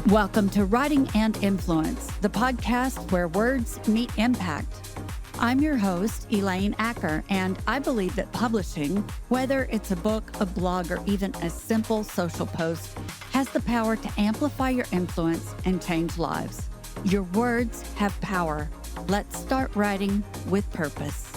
Welcome to Writing and Influence, the podcast where words meet impact. I'm your host, Elaine Acker, and I believe that publishing, whether it's a book, a blog, or even a simple social post, has the power to amplify your influence and change lives. Your words have power. Let's start writing with purpose.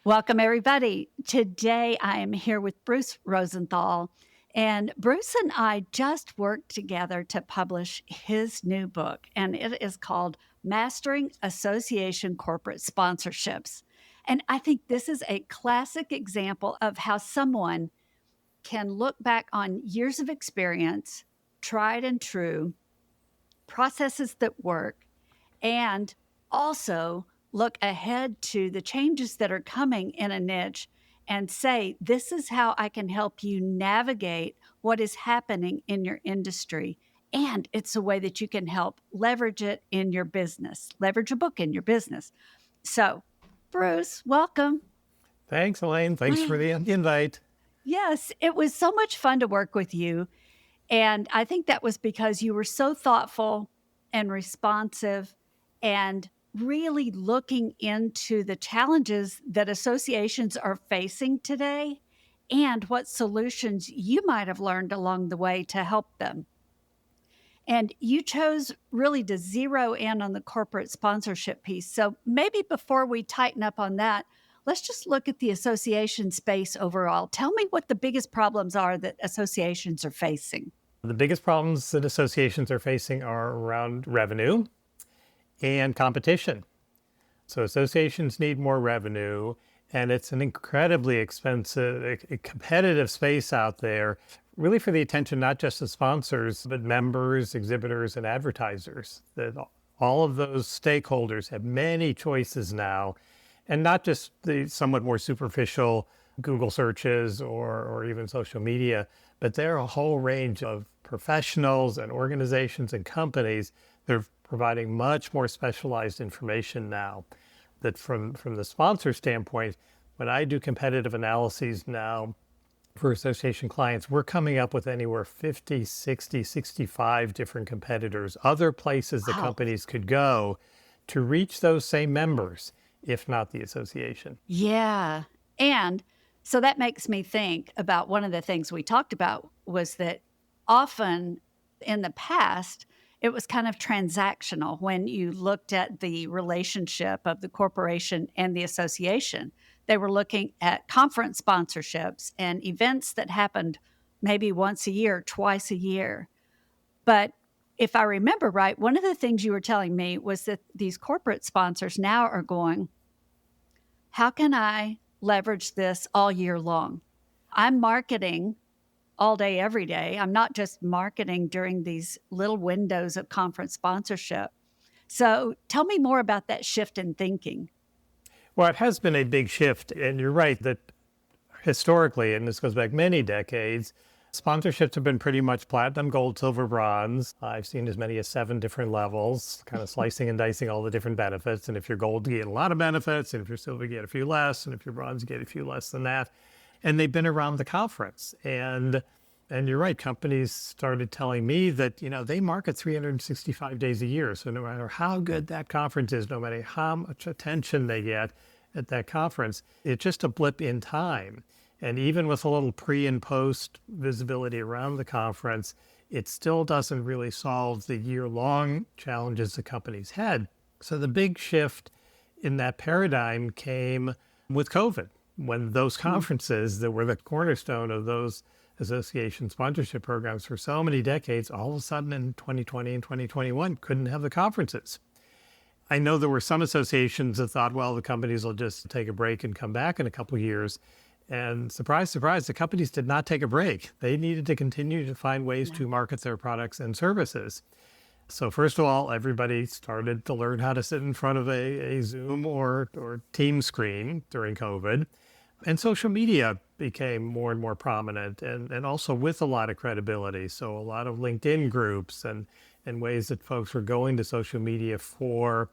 Welcome, everybody. Today, I am here with Bruce Rosenthal. And Bruce and I just worked together to publish his new book, and it is called Mastering Association Corporate Sponsorships. And I think this is a classic example of how someone can look back on years of experience, tried and true, processes that work, and also look ahead to the changes that are coming in a niche and say, this is how I can help you navigate what is happening in your industry. And it's a way that you can help leverage it in your business, leverage a book in your business. So, Bruce, welcome. Thanks, Elaine. Thanks for the invite. Yes, it was so much fun to work with you. And I think that was because you were so thoughtful and responsive and really looking into the challenges that associations are facing today and what solutions you might have learned along the way to help them. And you chose really to zero in on the corporate sponsorship piece. So maybe before we tighten up on that, let's just look at the association space overall. Tell me what the biggest problems are that associations are facing. The biggest problems that associations are facing are around revenue and competition. So associations need more revenue, and it's an incredibly expensive, competitive space out there, really for the attention not just of sponsors, but members, exhibitors, and advertisers. That all of those stakeholders have many choices now, and not just the somewhat more superficial Google searches or even social media, but there are a whole range of professionals and organizations and companies that are providing much more specialized information now. That from the sponsor standpoint, when I do competitive analyses now for association clients, we're coming up with anywhere 50, 60, 65 different competitors, other places that companies could go to reach those same members, if not the association. Yeah. And so that makes me think about one of the things we talked about was that often in the past, it was kind of transactional when you looked at the relationship of the corporation and the association. They were looking at conference sponsorships and events that happened maybe once a year, twice a year. But if I remember right, one of the things you were telling me was that these corporate sponsors now are going, how can I leverage this all year long? I'm marketing all day, every day. I'm not just marketing during these little windows of conference sponsorship. So tell me more about that shift in thinking. Well, it has been a big shift, and you're right that historically, and this goes back many decades, sponsorships have been pretty much platinum, gold, silver, bronze. I've seen as many as 7 different levels, kind of slicing and dicing all the different benefits. And if you're gold, you get a lot of benefits. And if you're silver, you get a few less. And if you're bronze, you get a few less than that. And they've been around the conference. And you're right, companies started telling me that, they market 365 days a year. So no matter how good that conference is, no matter how much attention they get at that conference, it's just a blip in time. And even with a little pre and post visibility around the conference, it still doesn't really solve the year-long challenges the companies had. So the big shift in that paradigm came with COVID, when those conferences that were the cornerstone of those association sponsorship programs for so many decades, all of a sudden in 2020 and 2021 couldn't have the conferences. I know there were some associations that thought, well, the companies will just take a break and come back in a couple of years. And surprise, surprise, the companies did not take a break. They needed to continue to find ways to market their products and services. So first of all, everybody started to learn how to sit in front of a Zoom or Teams screen during COVID. And social media became more and more prominent and also with a lot of credibility. So a lot of LinkedIn groups and ways that folks were going to social media for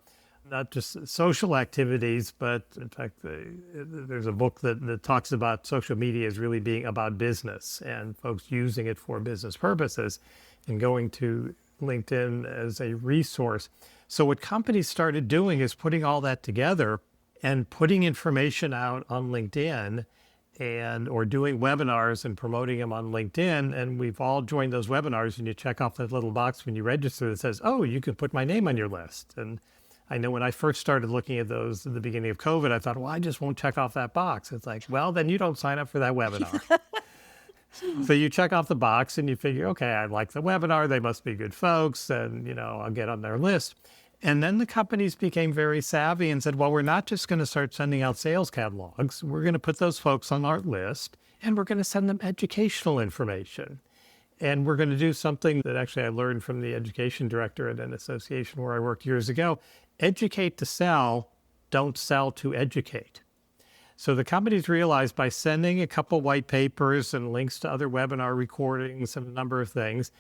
not just social activities, but in fact, there's a book that talks about social media as really being about business and folks using it for business purposes and going to LinkedIn as a resource. So what companies started doing is putting all that together and putting information out on LinkedIn or doing webinars and promoting them on LinkedIn. And we've all joined those webinars, and you check off that little box when you register that says, oh, you can put my name on your list. And I know when I first started looking at those at the beginning of COVID, I thought, well, I just won't check off that box. It's like, well, then you don't sign up for that webinar. So you check off the box and you figure, okay, I like the webinar. They must be good folks. And, I'll get on their list. And then the companies became very savvy and said, well, we're not just going to start sending out sales catalogs. We're going to put those folks on our list, and we're going to send them educational information. And we're going to do something that actually I learned from the education director at an association where I worked years ago. Educate to sell, don't sell to educate. So the companies realized by sending a couple white papers and links to other webinar recordings and a number of things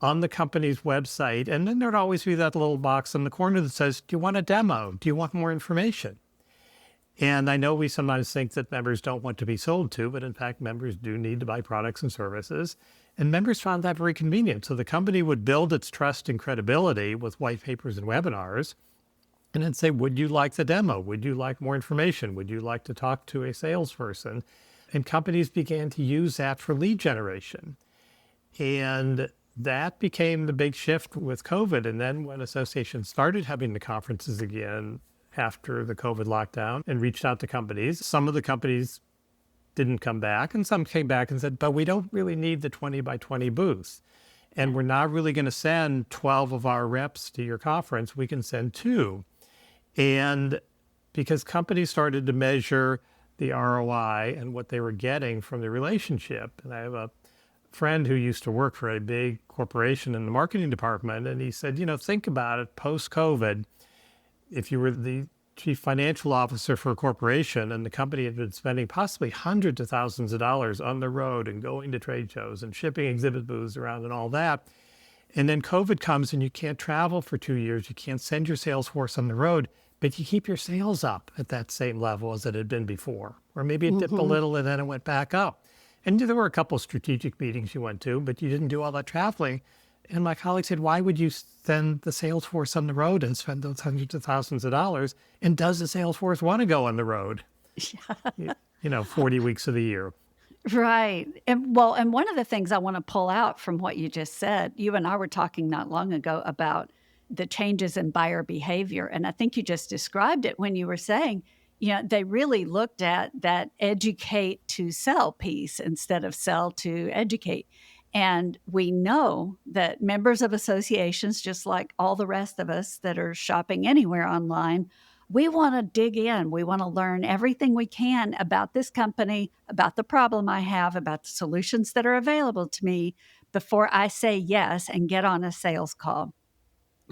on the company's website, and then there'd always be that little box in the corner that says, do you want a demo? Do you want more information? And I know we sometimes think that members don't want to be sold to, but in fact, members do need to buy products and services. And members found that very convenient. So the company would build its trust and credibility with white papers and webinars, and then say, would you like the demo? Would you like more information? Would you like to talk to a salesperson? And companies began to use that for lead generation. And that became the big shift with COVID. And then when associations started having the conferences again after the COVID lockdown and reached out to companies, some of the companies didn't come back, and some came back and said, but we don't really need the 20 by 20 booths. And we're not really going to send 12 of our reps to your conference. We can send 2. And because companies started to measure the ROI and what they were getting from the relationship. And I have a friend who used to work for a big corporation in the marketing department, and he said, think about it, post-COVID, if you were the chief financial officer for a corporation and the company had been spending possibly hundreds of thousands of dollars on the road and going to trade shows and shipping exhibit booths around and all that, and then COVID comes and you can't travel for 2 years, you can't send your sales force on the road, but you keep your sales up at that same level as it had been before. Or maybe it dipped a little and then it went back up. And there were a couple of strategic meetings you went to, but you didn't do all that traveling. And my colleague said, why would you send the sales force on the road and spend those hundreds of thousands of dollars? And does the sales force want to go on the road? 40 weeks of the year. Right. And one of the things I want to pull out from what you just said, you and I were talking not long ago about the changes in buyer behavior. And I think you just described it when you were saying, they really looked at that educate to sell piece instead of sell to educate. And we know that members of associations, just like all the rest of us that are shopping anywhere online, we want to dig in. We want to learn everything we can about this company, about the problem I have, about the solutions that are available to me before I say yes and get on a sales call.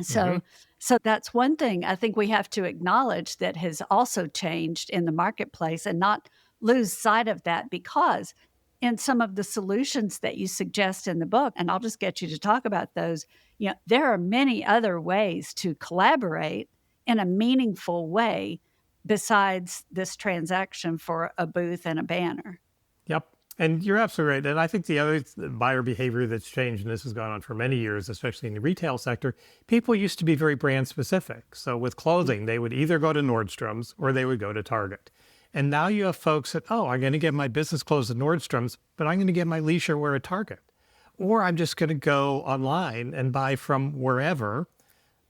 So that's one thing I think we have to acknowledge that has also changed in the marketplace and not lose sight of that, because in some of the solutions that you suggest in the book, and I'll just get you to talk about those, there are many other ways to collaborate in a meaningful way besides this transaction for a booth and a banner. Yep. And you're absolutely right. And I think the other buyer behavior that's changed, and this has gone on for many years, especially in the retail sector, people used to be very brand specific. So with clothing, they would either go to Nordstrom's or they would go to Target. And now you have folks that, I'm going to get my business clothes at Nordstrom's, but I'm going to get my leisure wear at Target. Or I'm just going to go online and buy from wherever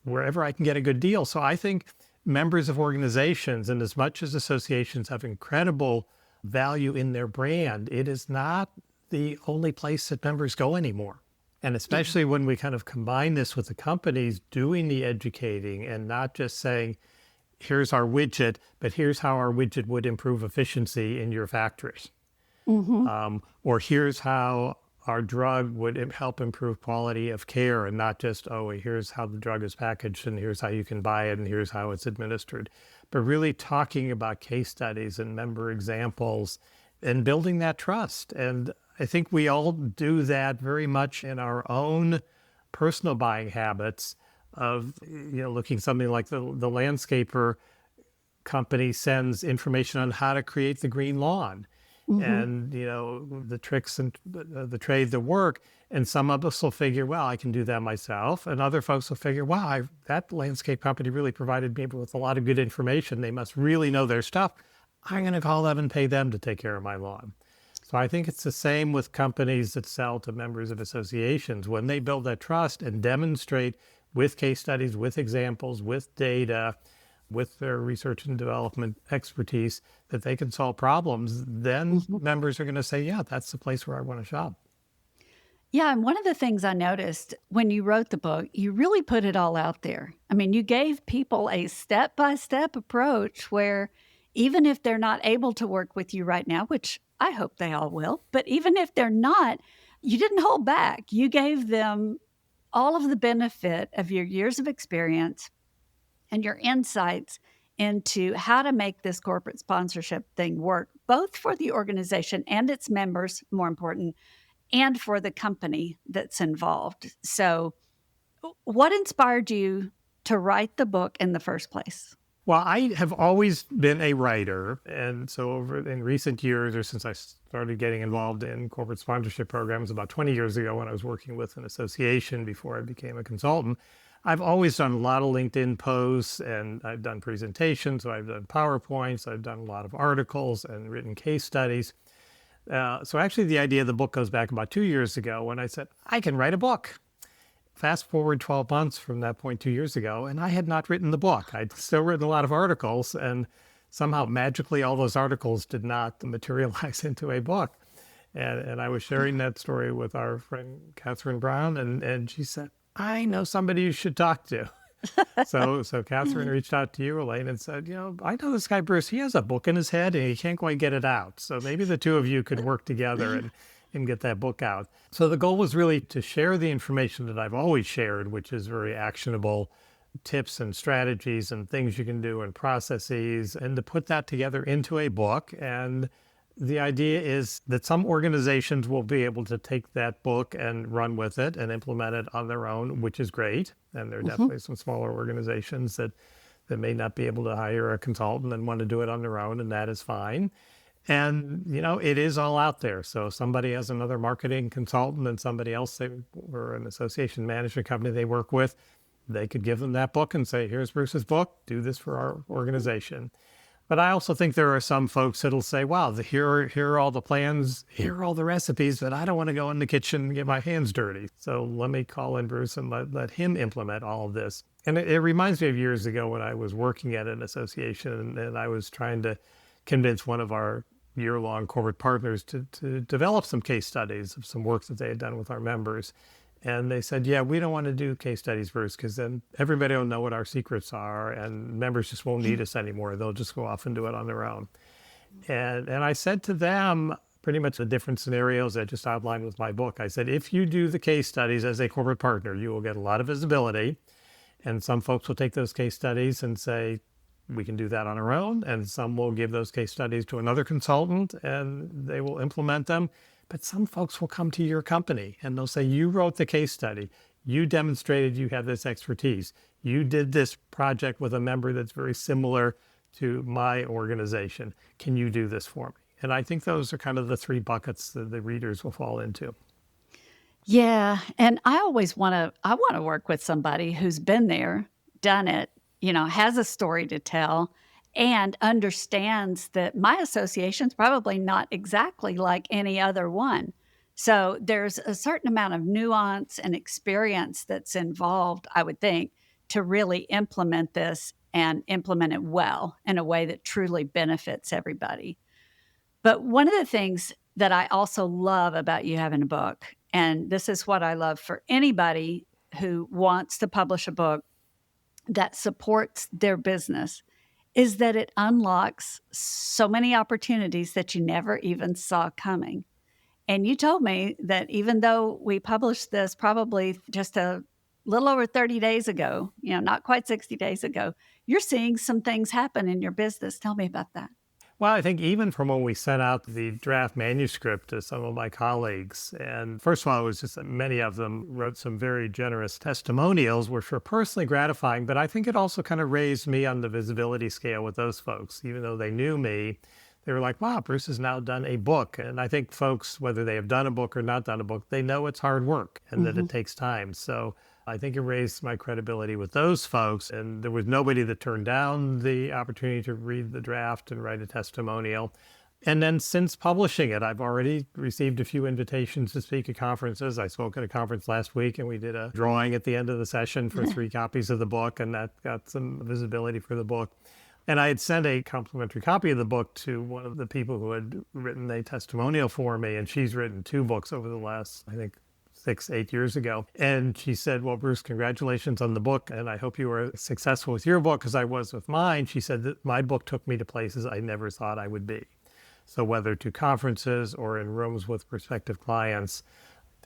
I can get a good deal. So I think members of organizations, and as much as associations have incredible value in their brand, it is not the only place that members go anymore. And especially when we kind of combine this with the companies doing the educating and not just saying, here's our widget, but here's how our widget would improve efficiency in your factories. Or here's how our drug would help improve quality of care, and not just, here's how the drug is packaged and here's how you can buy it and here's how it's administered. But really talking about case studies and member examples and building that trust. And I think we all do that very much in our own personal buying habits. of, looking something like the landscaper company sends information on how to create the green lawn Mhm. and, the tricks and the trade, the work. And some of us will figure, well, I can do that myself. And other folks will figure, wow, that landscape company really provided me with a lot of good information. They must really know their stuff. I'm going to call them and pay them to take care of my lawn. So I think it's the same with companies that sell to members of associations. When they build that trust and demonstrate with case studies, with examples, with data, with their research and development expertise that they can solve problems, then Mhm. members are going to say, yeah, that's the place where I want to shop. Yeah, and one of the things I noticed when you wrote the book, you really put it all out there. I mean, you gave people a step-by-step approach where even if they're not able to work with you right now, which I hope they all will, but even if they're not, you didn't hold back. You gave them all of the benefit of your years of experience and your insights into how to make this corporate sponsorship thing work, both for the organization and its members, more important, and for the company that's involved. So, what inspired you to write the book in the first place? Well, I have always been a writer. And so over in recent years, or since I started getting involved in corporate sponsorship programs about 20 years ago when I was working with an association before I became a consultant, I've always done a lot of LinkedIn posts and I've done presentations, so I've done PowerPoints, I've done a lot of articles and written case studies. So actually, the idea of the book goes back about 2 years ago when I said, I can write a book. Fast forward 12 months from that point 2 years ago, and I had not written the book. I'd still written a lot of articles, and somehow magically all those articles did not materialize into a book. And I was sharing that story with our friend Catherine Brown, and she said, I know somebody you should talk to. So Catherine reached out to you, Elaine, and said, I know this guy Bruce. He has a book in his head and he can't quite get it out. So maybe the two of you could work together and get that book out. So the goal was really to share the information that I've always shared, which is very actionable tips and strategies and things you can do and processes, and to put that together into a book. And the idea is that some organizations will be able to take that book and run with it and implement it on their own, which is great. And there are Mhm. definitely some smaller organizations that may not be able to hire a consultant and want to do it on their own, and that is fine. And, it is all out there. So if somebody has another marketing consultant and somebody else or an association management company they work with, they could give them that book and say, here's Bruce's book, do this for our organization. But I also think there are some folks that'll say, wow, here are all the plans, here are all the recipes, but I don't want to go in the kitchen and get my hands dirty. So let me call in Bruce and let him implement all of this. And it reminds me of years ago when I was working at an association and I was trying to convince one of our year-long corporate partners to develop some case studies of some work that they had done with our members. And they said, yeah, we don't want to do case studies, Bruce, because then everybody will know what our secrets are and members just won't need us anymore. They'll just go off and do it on their own. And I said to them, pretty much the different scenarios I just outlined with my book. I said, if you do the case studies as a corporate partner, you will get a lot of visibility. And some folks will take those case studies and say, we can do that on our own. And some will give those case studies to another consultant and they will implement them. But some folks will come to your company and they'll say, you wrote the case study. You demonstrated you have this expertise. You did this project with a member that's very similar to my organization. Can you do this for me? And I think those are kind of the three buckets that the readers will fall into. Yeah, and I wanna work with somebody who's been there, done it, has a story to tell, and understands that my association's probably not exactly like any other one. So, there's a certain amount of nuance and experience that's involved, I would think, to really implement this and implement it well in a way that truly benefits everybody. But one of the things that I also love about you having a book, and this is what I love for anybody who wants to publish a book that supports their business, is that it unlocks so many opportunities that you never even saw coming. And you told me that even though we published this probably just a little over 30 days ago, not quite 60 days ago, you're seeing some things happen in your business. Tell me about that. Well, I think even from when we sent out the draft manuscript to some of my colleagues, and first of all, it was just that many of them wrote some very generous testimonials, which were personally gratifying, but I think it also kind of raised me on the visibility scale with those folks. Even though they knew me, they were like, wow, Bruce has now done a book. And I think folks, whether they have done a book or not done a book, they know it's hard work and that Hmm. it takes time. So I think it raised my credibility with those folks. And there was nobody that turned down the opportunity to read the draft and write a testimonial. And then since publishing it, I've already received a few invitations to speak at conferences. I spoke at a conference last week and we did a drawing at the end of the session for 3 copies of the book, and that got some visibility for the book. And I had sent a complimentary copy of the book to one of the people who had written a testimonial for me, and she's written 2 books over the last, I think, 8 years ago. And she said, well, Bruce, congratulations on the book, and I hope you were successful with your book, because I was with mine. She said that my book took me to places I never thought I would be. So whether to conferences or in rooms with prospective clients,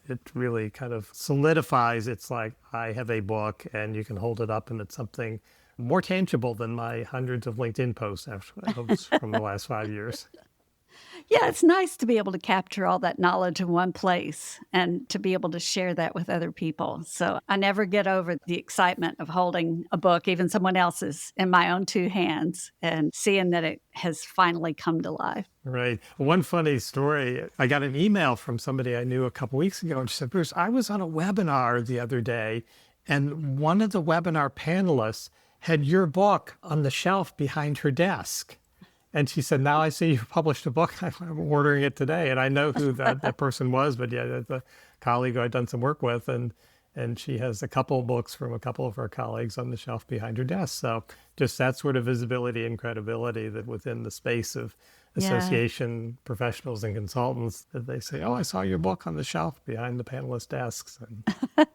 it really kind of solidifies. It's like I have a book and you can hold it up and it's something more tangible than my hundreds of LinkedIn posts from the last 5 years. Yeah, it's nice to be able to capture all that knowledge in one place and to be able to share that with other people. So I never get over the excitement of holding a book, even someone else's, in my own 2 hands and seeing that it has finally come to life. Right. One funny story, I got an email from somebody I knew a couple weeks ago, and she said, Bruce, I was on a webinar the other day, and one of the webinar panelists had your book on the shelf behind her desk. And she said, now I see you published a book. I'm ordering it today. And I know who that person was, but yeah, that's a colleague who I'd done some work with. And she has a couple of books from a couple of her colleagues on the shelf behind her desk. So just that sort of visibility and credibility that within the space of Yeah. association professionals and consultants, that they say, oh, I saw your book on the shelf behind the panelists' desks. And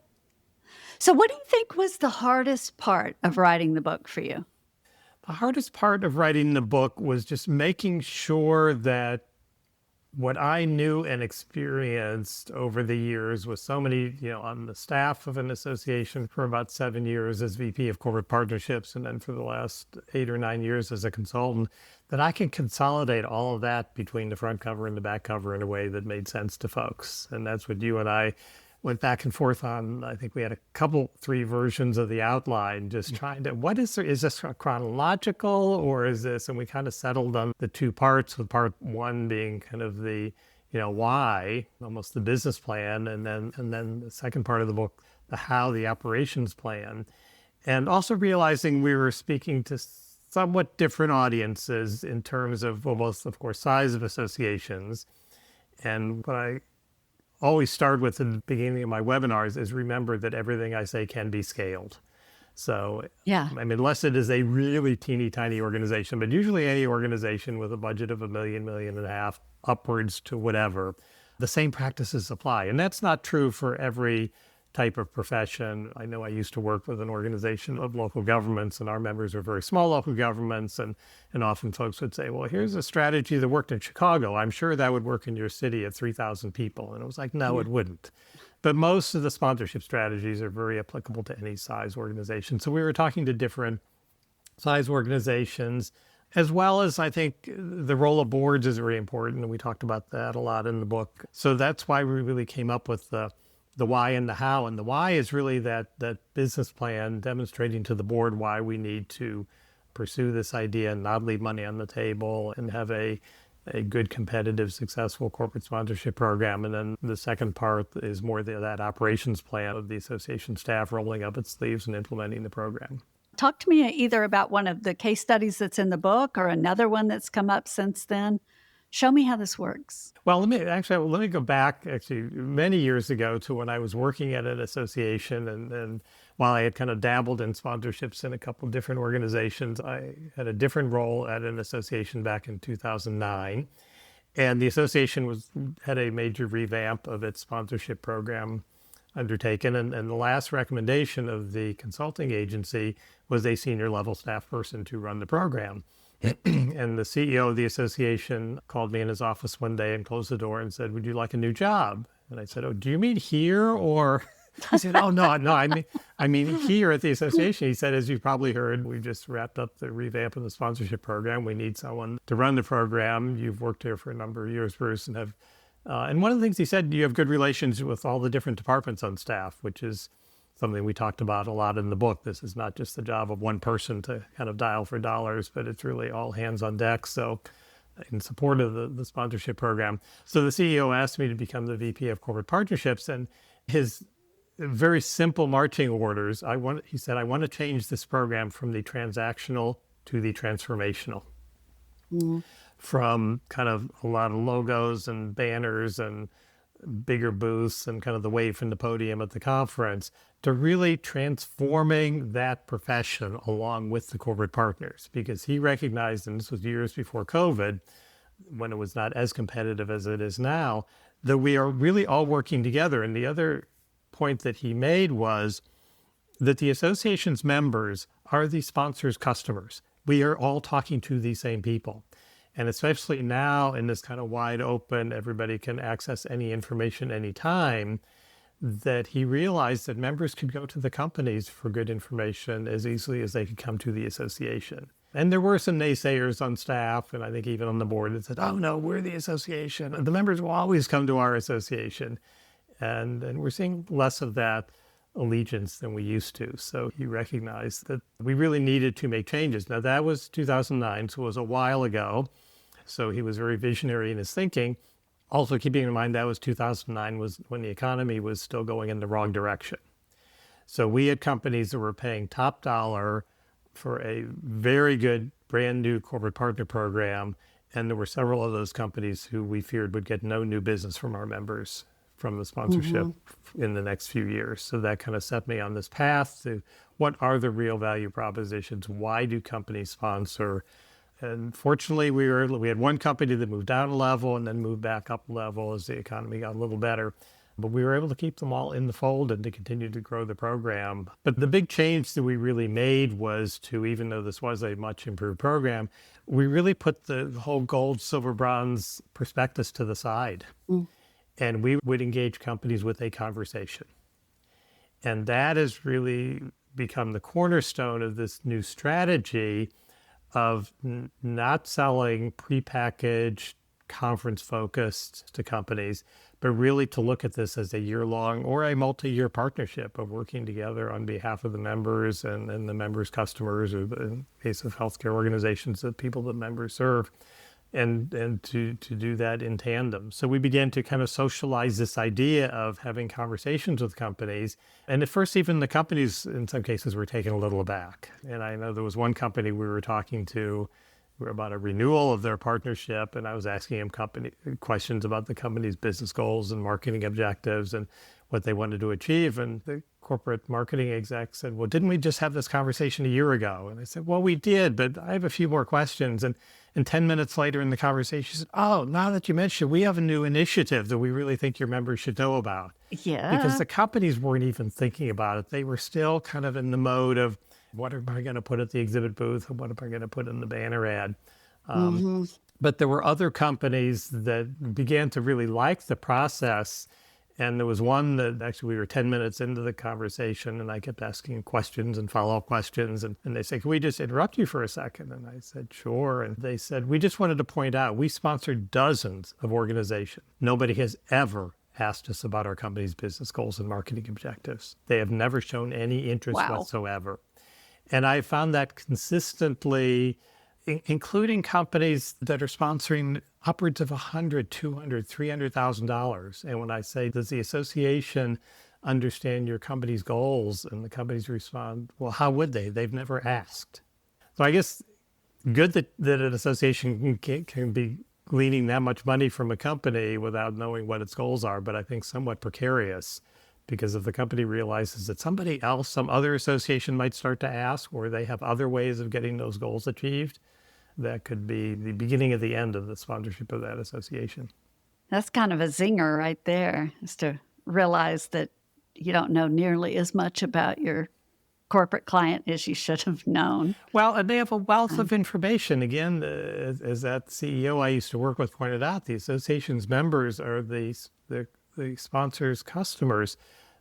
So what do you think was the hardest part of writing the book for you? the hardest part of writing the book was just making sure that what I knew and experienced over the years with so many, on the staff of an association for about 7 years as VP of Corporate Partnerships, and then for the last 8 or 9 years as a consultant, that I can consolidate all of that between the front cover and the back cover in a way that made sense to folks. And that's what you and I went back and forth on. I think we had a couple, 3 versions of the outline, just trying to, is this chronological or is this, and we kind of settled on the 2 parts, with part 1 being kind of the, why, almost the business plan, and then the second part of the book, the how, the operations plan. And also realizing we were speaking to somewhat different audiences in terms of, well, both, of course, size of associations. And what I always start with in the beginning of my webinars is remember that everything I say can be scaled. So, Yeah. I mean, unless it is a really teeny tiny organization, but usually any organization with a budget of $1 million, $1.5 million, upwards to whatever, the same practices apply. And that's not true for every type of profession. I know I used to work with an organization of local governments, and our members are very small local governments. And often folks would say, well, here's a strategy that worked in Chicago. I'm sure that would work in your city at 3,000 people. And it was like, no, it wouldn't. But most of the sponsorship strategies are very applicable to any size organization. So we were talking to different size organizations, as well as I think the role of boards is very important. And we talked about that a lot in the book. So that's why we really came up with the why and the how. And the why is really that business plan demonstrating to the board why we need to pursue this idea and not leave money on the table and have a good, competitive, successful corporate sponsorship program. And then the second part is more that operations plan of the association staff rolling up its sleeves and implementing the program. Talk to me either about one of the case studies that's in the book or another one that's come up since then. Show me how this works. Well, let me go back many years ago to when I was working at an association, and while I had kind of dabbled in sponsorships in a couple of different organizations, I had a different role at an association back in 2009, and the association had a major revamp of its sponsorship program undertaken, and the last recommendation of the consulting agency was a senior level staff person to run the program. And the CEO of the association called me in his office one day and closed the door and said, would you like a new job? And I said, oh, do you mean here or I said, oh, no, no. I mean, here at the association, he said, as you've probably heard, we just wrapped up the revamp of the sponsorship program. We need someone to run the program. You've worked here for a number of years, Bruce, and one of the things he said, you have good relations with all the different departments on staff, which is something we talked about a lot in the book. This is not just the job of one person to kind of dial for dollars, but it's really all hands on deck. So in support of the sponsorship program. So the CEO asked me to become the VP of Corporate Partnerships, and his very simple marching orders, he said, I want to change this program from the transactional to the transformational. From kind of a lot of logos and banners and bigger booths and kind of the wave from the podium at the conference to really transforming that profession along with the corporate partners, because he recognized, and this was years before COVID, when it was not as competitive as it is now, that we are really all working together. And the other point that he made was that the association's members are the sponsors' customers. We are all talking to the same people. And especially now in this kind of wide open, everybody can access any information anytime, that he realized that members could go to the companies for good information as easily as they could come to the association. And there were some naysayers on staff, and I think even on the board, that said, oh no, we're the association. The members will always come to our association. And we're seeing less of that allegiance than we used to. So he recognized that we really needed to make changes. Now that was 2009, so it was a while ago. So he was very visionary in his thinking. Also keeping in mind that was 2009 was when the economy was still going in the wrong direction. So we had companies that were paying top dollar for a very good brand new corporate partner program. And there were several of those companies who we feared would get no new business from our members from the sponsorship in the next few years. So that kind of set me on this path to what are the real value propositions? Why do companies sponsor? And fortunately, we had one company that moved down a level and then moved back up a level as the economy got a little better. But we were able to keep them all in the fold and to continue to grow the program. But the big change that we really made was to, even though this was a much improved program, we really put the whole gold, silver, bronze prospectus to the side. And we would engage companies with a conversation. And that has really become the cornerstone of this new strategy of not selling prepackaged, conference-focused to companies, but really to look at this as a year-long or a multi-year partnership of working together on behalf of the members and the members' customers, or in the case of healthcare organizations, the people that members serve, and to do that in tandem. So we began to kind of socialize this idea of having conversations with companies. And at first, even the companies, in some cases, were taken a little aback. And I know there was one company we were talking to, we were about a renewal of their partnership, and I was asking him questions about the company's business goals and marketing objectives and what they wanted to achieve. And the corporate marketing exec said, well, didn't we just have this conversation a year ago? And I said, well, we did, but I have a few more questions. And 10 minutes later in the conversation, she said, oh, now that you mentioned, we have a new initiative that we really think your members should know about. Yeah. Because the companies weren't even thinking about it. They were still kind of in the mode of, what am I going to put at the exhibit booth? And what am I going to put in the banner ad? But there were other companies that began to really like the process. And there was one that actually we were 10 minutes into the conversation and I kept asking questions and follow-up questions. And they said, can we just interrupt you for a second? And I said, sure. And they said, we just wanted to point out, we sponsor dozens of organizations. Nobody has ever asked us about our company's business goals and marketing objectives. They have never shown any interest whatsoever. And I found that consistently, including companies that are sponsoring upwards of $100,000, $200,000, $300,000. And when I say, does the association understand your company's goals? And the companies respond, well, how would they? They've never asked. So I guess good that an association can be gleaning that much money from a company without knowing what its goals are, but I think somewhat precarious. Because if the company realizes that somebody else, some other association might start to ask, or they have other ways of getting those goals achieved, that could be the beginning of the end of the sponsorship of that association. That's kind of a zinger right there, is to realize that you don't know nearly as much about your corporate client as you should have known. Well, and they have a wealth of information. Again, as that CEO I used to work with pointed out, the association's members are the sponsors' customers.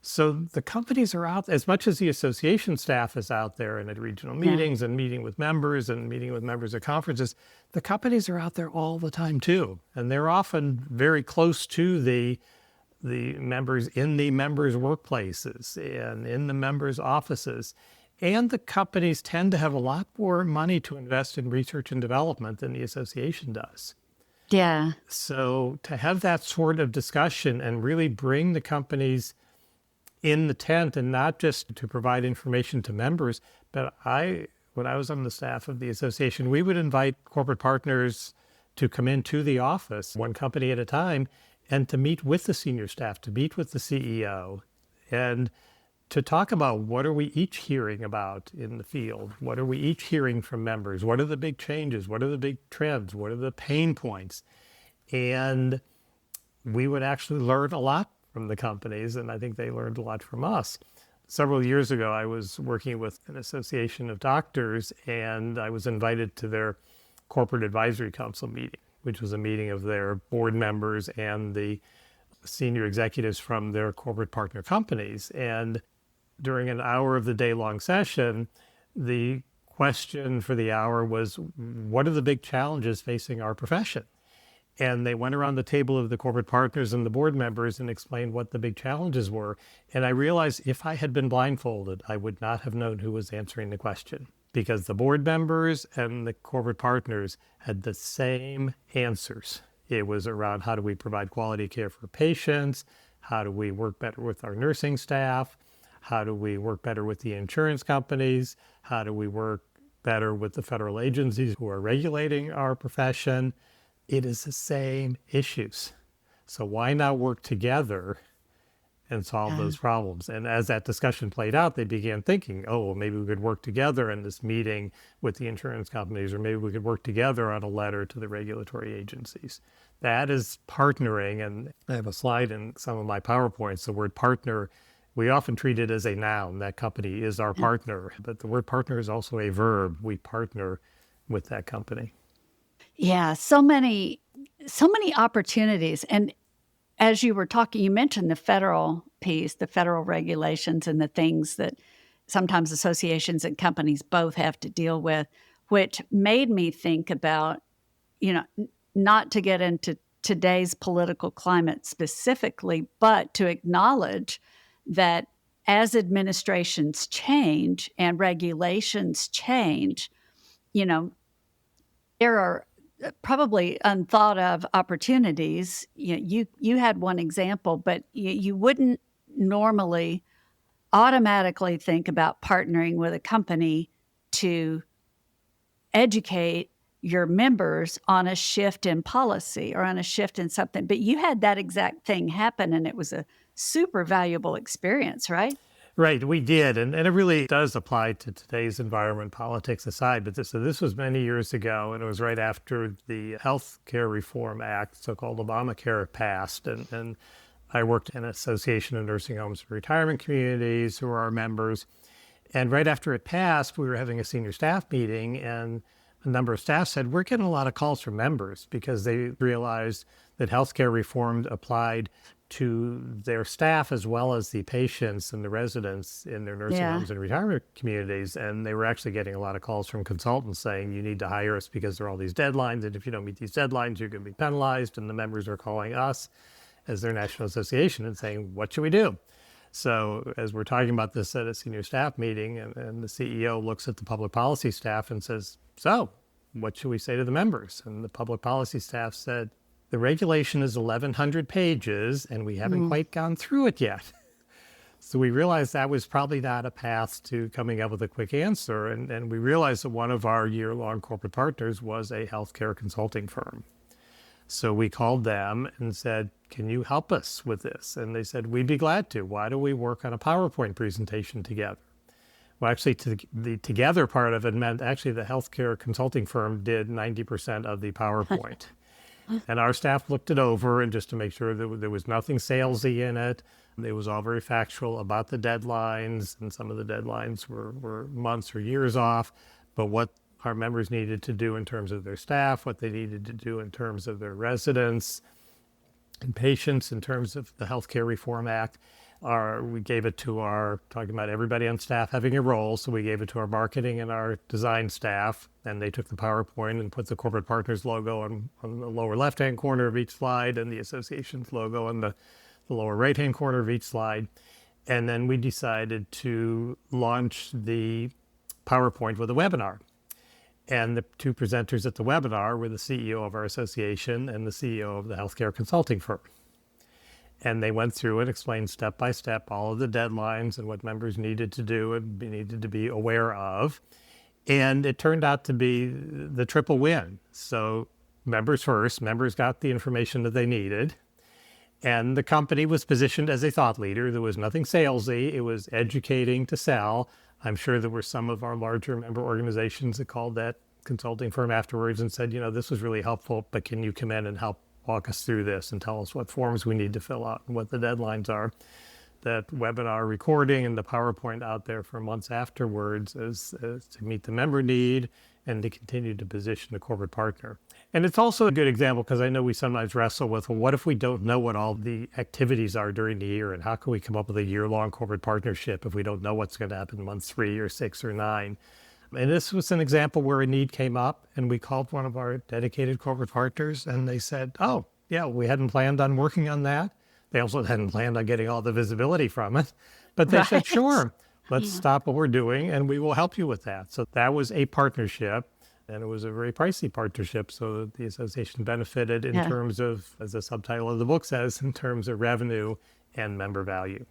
So the companies are out, as much as the association staff is out there and at regional Yeah. meetings and meeting with members at conferences, the companies are out there all the time too. And they're often very close to the members in the members' workplaces and in the members' offices. And the companies tend to have a lot more money to invest in research and development than the association does. Yeah. So to have that sort of discussion and really bring the companies in the tent and not just to provide information to members, but when I was on the staff of the association, we would invite corporate partners to come into the office, one company at a time, and to meet with the senior staff, to meet with the CEO, and to talk about what are we each hearing about in the field? What are we each hearing from members? What are the big changes? What are the big trends? What are the pain points? And we would actually learn a lot from the companies, and I think they learned a lot from us. Several years ago, I was working with an association of doctors, and I was invited to their corporate advisory council meeting, which was a meeting of their board members and the senior executives from their corporate partner companies. And during an hour of the day-long session, the question for the hour was, what are the big challenges facing our profession? And they went around the table of the corporate partners and the board members and explained what the big challenges were. And I realized if I had been blindfolded, I would not have known who was answering the question, because the board members and the corporate partners had the same answers. It was around, how do we provide quality care for patients? How do we work better with our nursing staff? How do we work better with the insurance companies? How do we work better with the federal agencies who are regulating our profession? It is the same issues. So why not work together and solve Yeah. those problems? And as that discussion played out, they began thinking, oh, well, maybe we could work together in this meeting with the insurance companies, or maybe we could work together on a letter to the regulatory agencies. That is partnering. And I have a slide in some of my PowerPoints. The word partner, we often treat it as a noun. That company is our partner. But the word partner is also a verb. We partner with that company. Yeah, so many opportunities. And as you were talking, you mentioned the federal piece, the federal regulations and the things that sometimes associations and companies both have to deal with, which made me think about, not to get into today's political climate specifically, but to acknowledge that as administrations change and regulations change, you know, there are probably unthought of opportunities. You had one example, but you wouldn't normally automatically think about partnering with a company to educate your members on a shift in policy or on a shift in something. But you had that exact thing happen, and it was a super valuable experience, right? Right, we did. And it really does apply to today's environment, politics aside. But this was many years ago, and it was right after the Health Care Reform Act, so-called Obamacare, passed. And I worked in an association of nursing homes and retirement communities who are our members. And right after it passed, we were having a senior staff meeting, and a number of staff said, we're getting a lot of calls from members because they realized that healthcare reform applied to their staff as well as the patients and the residents in their nursing Yeah. homes and retirement communities. And they were actually getting a lot of calls from consultants saying, you need to hire us because there are all these deadlines. And if you don't meet these deadlines, you're going to be penalized. And the members are calling us as their national association and saying, what should we do? So as we're talking about this at a senior staff meeting, and the CEO looks at the public policy staff and says, so what should we say to the members? And the public policy staff said, the regulation is 1,100 pages, and we haven't quite gone through it yet. So we realized that was probably not a path to coming up with a quick answer. And we realized that one of our year-long corporate partners was a healthcare consulting firm. So we called them and said, can you help us with this? And they said, we'd be glad to. Why don't we work on a PowerPoint presentation together? Well, actually, the together part of it meant actually the healthcare consulting firm did 90% of the PowerPoint. And our staff looked it over, and just to make sure that there was nothing salesy in it. It was all very factual about the deadlines, and some of the deadlines were months or years off. But what our members needed to do in terms of their staff, what they needed to do in terms of their residents and patients, in terms of the Healthcare Reform Act, We gave it to talking about everybody on staff having a role. So we gave it to our marketing and our design staff, and they took the PowerPoint and put the corporate partners logo on the lower left-hand corner of each slide and the association's logo on the lower right-hand corner of each slide. And then we decided to launch the PowerPoint with a webinar. And the two presenters at the webinar were the CEO of our association and the CEO of the healthcare consulting firm. And they went through and explained step by step all of the deadlines and what members needed to do and needed to be aware of. And it turned out to be the triple win. So members first, members got the information that they needed. And the company was positioned as a thought leader. There was nothing salesy. It was educating to sell. I'm sure there were some of our larger member organizations that called that consulting firm afterwards and said, this was really helpful, but can you come in and help walk us through this and tell us what forms we need to fill out and what the deadlines are? That webinar recording and the PowerPoint out there for months afterwards is to meet the member need and to continue to position the corporate partner. And it's also a good example because I know we sometimes wrestle with, well, what if we don't know what all the activities are during the year, and how can we come up with a year-long corporate partnership if we don't know what's going to happen in month 3 or 6 or 9? And this was an example where a need came up, and we called one of our dedicated corporate partners, and they said, oh, yeah, we hadn't planned on working on that. They also hadn't planned on getting all the visibility from it. But they said, sure, let's stop what we're doing, and we will help you with that. So that was a partnership, and it was a very pricey partnership. So the association benefited in terms of, as the subtitle of the book says, in terms of revenue and member value.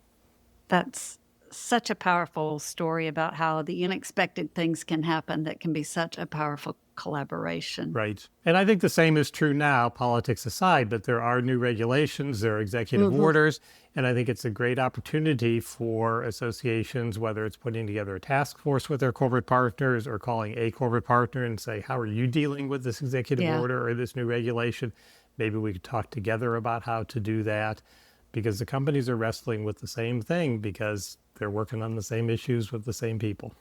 That's such a powerful story about how the unexpected things can happen that can be such a powerful collaboration. Right. And I think the same is true now, politics aside, but there are new regulations, there are executive orders, and I think it's a great opportunity for associations, whether it's putting together a task force with their corporate partners or calling a corporate partner and say, how are you dealing with this executive order or this new regulation? Maybe we could talk together about how to do that, because the companies are wrestling with the same thing because they're working on the same issues with the same people.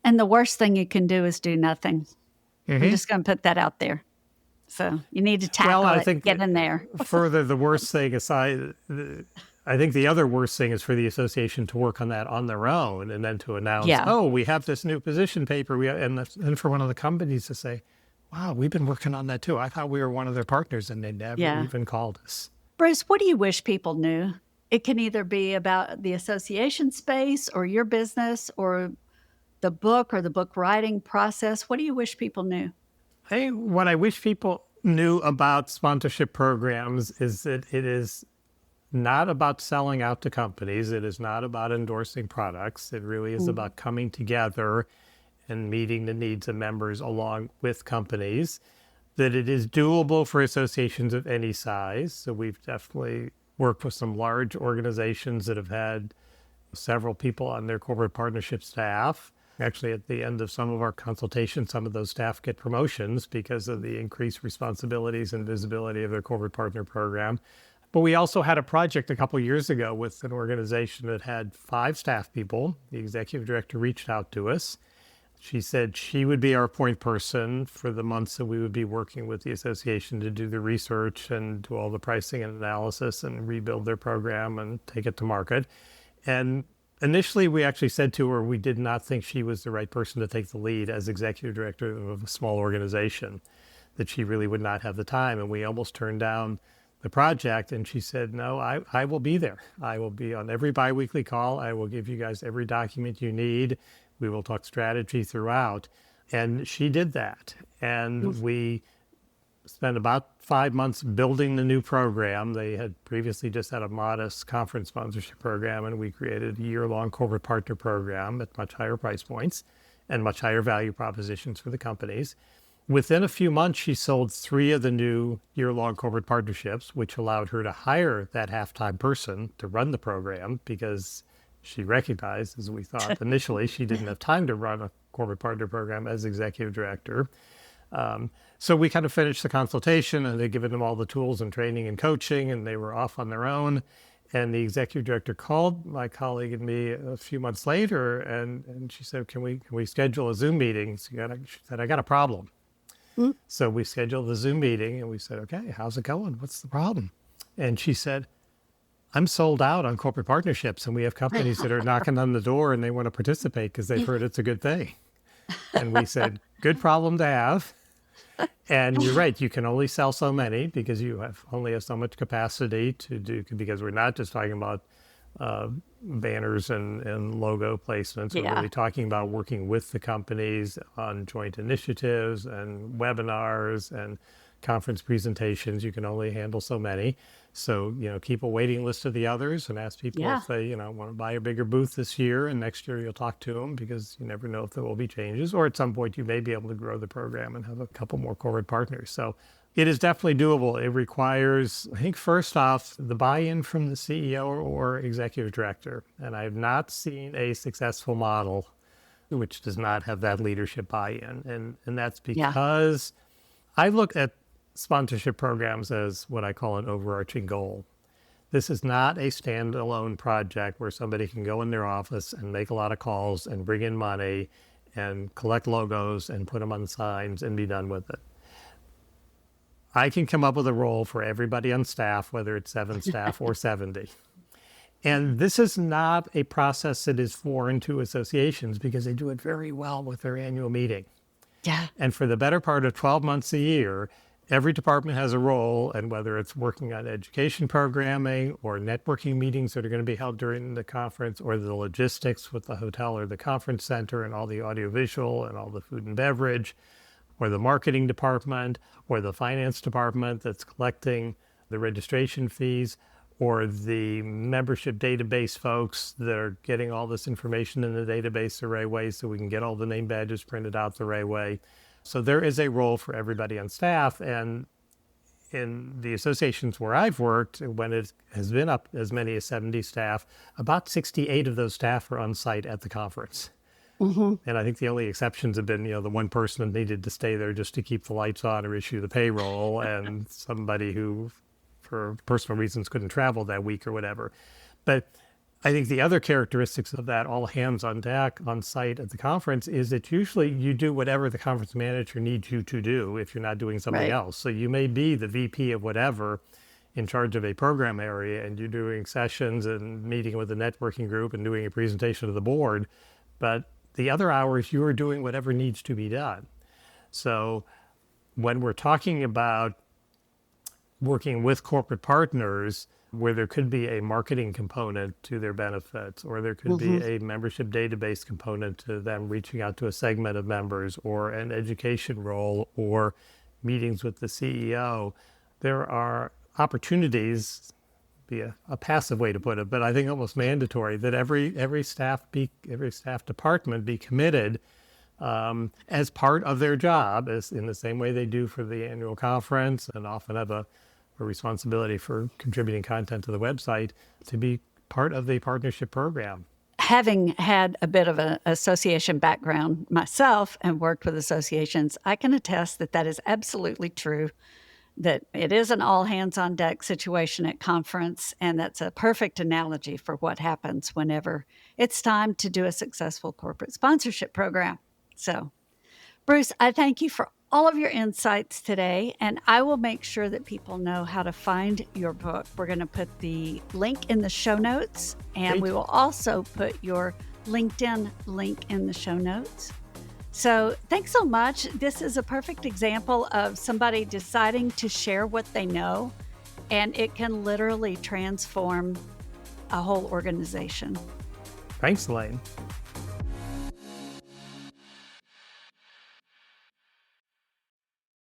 And the worst thing you can do is do nothing. I'm just going to put that out there. So you need to tackle it, get in there. Further, the worst thing aside, I think the other worst thing is for the association to work on that on their own and then to announce, oh, we have this new position paper. And for one of the companies to say, wow, we've been working on that too. I thought we were one of their partners and they never even called us. Bruce, what do you wish people knew? It can either be about the association space or your business or the book or the book writing process. What do you wish people knew? What I wish people knew about sponsorship programs is that it is not about selling out to companies. It is not about endorsing products. It really is about coming together and meeting the needs of members along with companies, that it is doable for associations of any size. So we've definitely worked with some large organizations that have had several people on their corporate partnership staff. Actually, at the end of some of our consultations, some of those staff get promotions because of the increased responsibilities and visibility of their corporate partner program. But we also had a project a couple of years ago with an organization that had 5 staff people. The executive director reached out to us. She said she would be our point person for the months that we would be working with the association to do the research and do all the pricing and analysis and rebuild their program and take it to market. And initially, we actually said to her we did not think she was the right person to take the lead as executive director of a small organization, that she really would not have the time. And we almost turned down the project. And she said, no, I will be there. I will be on every biweekly call. I will give you guys every document you need. We will talk strategy throughout. And she did that. And we spent about 5 months building the new program. They had previously just had a modest conference sponsorship program, and we created a year-long corporate partner program at much higher price points and much higher value propositions for the companies. Within a few months, she sold 3 of the new year-long corporate partnerships, which allowed her to hire that half-time person to run the program, because she recognized, as we thought initially, she didn't have time to run a corporate partner program as executive director. So we kind of finished the consultation, and they'd given them all the tools and training and coaching, and they were off on their own. And the executive director called my colleague and me a few months later, and she said, can we schedule a Zoom meeting? She said, I got a problem. So we scheduled the Zoom meeting, and we said, okay, how's it going? What's the problem? And she said, I'm sold out on corporate partnerships, and we have companies that are knocking on the door and they want to participate because they've heard it's a good thing. And we said, good problem to have. And you're right, you can only sell so many because only have so much capacity to do, because we're not just talking about banners and logo placements. We're really talking about working with the companies on joint initiatives and webinars and conference presentations. You can only handle so many. So, keep a waiting list of the others and ask people if they, want to buy a bigger booth this year, and next year you'll talk to them, because you never know if there will be changes, or at some point you may be able to grow the program and have a couple more corporate partners. So it is definitely doable. It requires, I think, first off, the buy-in from the CEO or executive director. And I have not seen a successful model which does not have that leadership buy-in. And that's because I look at sponsorship programs as what I call an overarching goal. This is not a standalone project where somebody can go in their office and make a lot of calls and bring in money and collect logos and put them on signs and be done with it. I can come up with a role for everybody on staff, whether it's 7 staff or 70. And this is not a process that is foreign to associations, because they do it very well with their annual meeting. Yeah. And for the better part of 12 months a year, every department has a role, and whether it's working on education programming or networking meetings that are going to be held during the conference, or the logistics with the hotel or the conference center and all the audiovisual and all the food and beverage, or the marketing department, or the finance department that's collecting the registration fees, or the membership database folks that are getting all this information in the database the right way so we can get all the name badges printed out the right way. So there is a role for everybody on staff. And in the associations where I've worked, when it has been up as many as 70 staff, about 68 of those staff are on site at the conference. Mm-hmm. And I think the only exceptions have been, the one person that needed to stay there just to keep the lights on or issue the payroll, and somebody who, for personal reasons, couldn't travel that week or whatever. But I think the other characteristics of that all hands on deck on site at the conference is that usually you do whatever the conference manager needs you to do if you're not doing something else. So you may be the VP of whatever in charge of a program area, and you're doing sessions and meeting with the networking group and doing a presentation to the board, but the other hours you are doing whatever needs to be done. So when we're talking about working with corporate partners, where there could be a marketing component to their benefits, or there could be a membership database component to them reaching out to a segment of members, or an education role, or meetings with the CEO, there are opportunities, be a passive way to put it, but I think almost mandatory, that every staff department be committed as part of their job, as in the same way they do for the annual conference, and often have a responsibility for contributing content to the website, to be part of the partnership program. Having had a bit of an association background myself and worked with associations, I can attest that that is absolutely true, that it is an all hands on deck situation at conference. And that's a perfect analogy for what happens whenever it's time to do a successful corporate sponsorship program. So, Bruce, I thank you for all of your insights today, and I will make sure that people know how to find your book. We're going to put the link in the show notes, and we will also put your LinkedIn link in the show notes. So thanks so much. This is a perfect example of somebody deciding to share what they know, and it can literally transform a whole organization. Thanks, Elaine.